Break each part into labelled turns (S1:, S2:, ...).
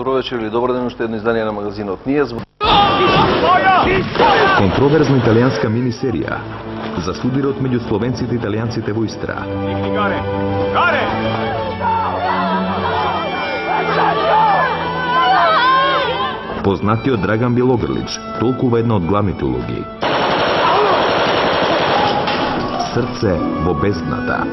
S1: Добро вечер или добар ден, уште едно издание на магазинот Ние.
S2: Контроверзна италијанска мини-серија за судирот меѓу словенците и италијанците во Истра. Познатиот Драган Билогрлич, толкува една од главните улоги. Срце во бездната.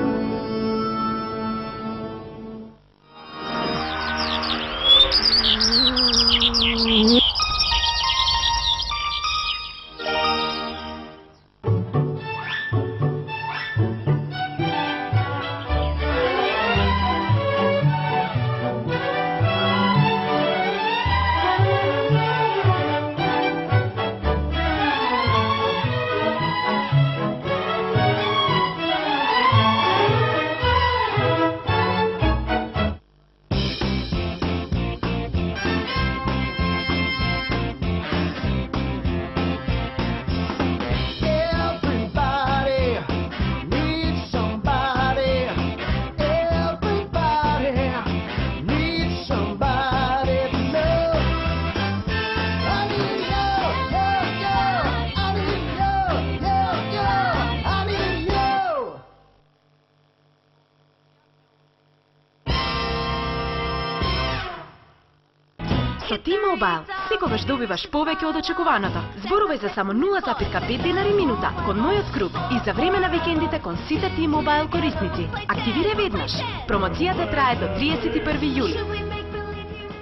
S3: Со T-Mobile секогаш добиваш повеќе од очекуваното. Зборувај за само 0,5 денари минута кон мојот круг и за време на викендите кон сите T-Mobile корисници. Активирај веднаш. Промоцијата трае до 31 јули.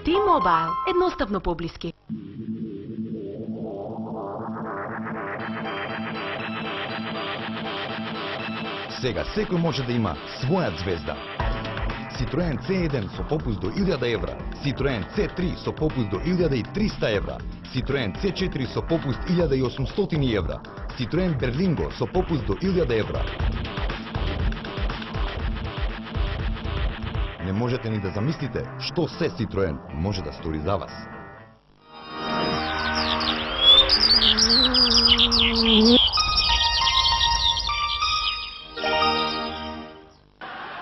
S3: T-Mobile, едноставно поблиски.
S4: Сега секој може да има своја звезда. Citroen C1 со попуст до 1000 евра, Citroen C3 со попуст до 1300 евра, Citroen C4 со попуст 1800 евра, Citroen Berlingo со попуст до 1000 евра. Не можете ни да замислите што се Citroen може да стори за вас.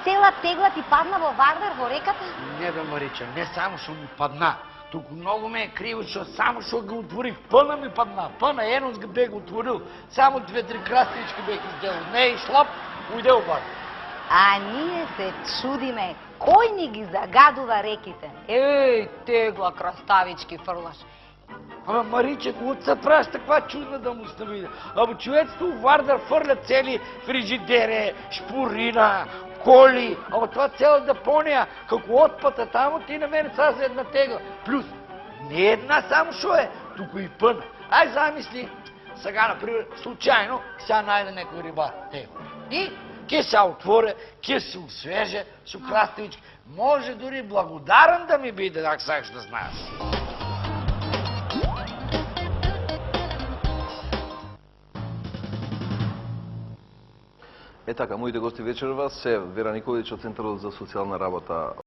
S5: Цела тегла ти падна во Вардар во реката?
S6: Не бе, Марича, не само што ми падна, туку многу ме е криво што само што го отворив, пъна ми падна, пъна, еднос го бех отворил, само 2-3 краставички бех изделал, не и шлап, ујде обар.
S5: А ние се чудиме, кој ни ги загадува реките? Еј, тегла краставички фрлаш.
S6: Ама Мариче, од се праш таква чудна да му стави. Або човецето у Вардар фрля цели фрижидере, шпурина, коли, ама тоа цела депонија, како отпата таму, ти на мене са за една тегла. Плюс, не една само шо е, туку и пъна. Ај замисли, сега, например, случајно, сега најде некој рибар, и ке се отворе, ке се освеже, со краставички. Може дури благодарен да ми биде, ако сакаш да знаеш.
S1: Е така, моите гости вечерва се Вера Николич од Центарот за социјална работа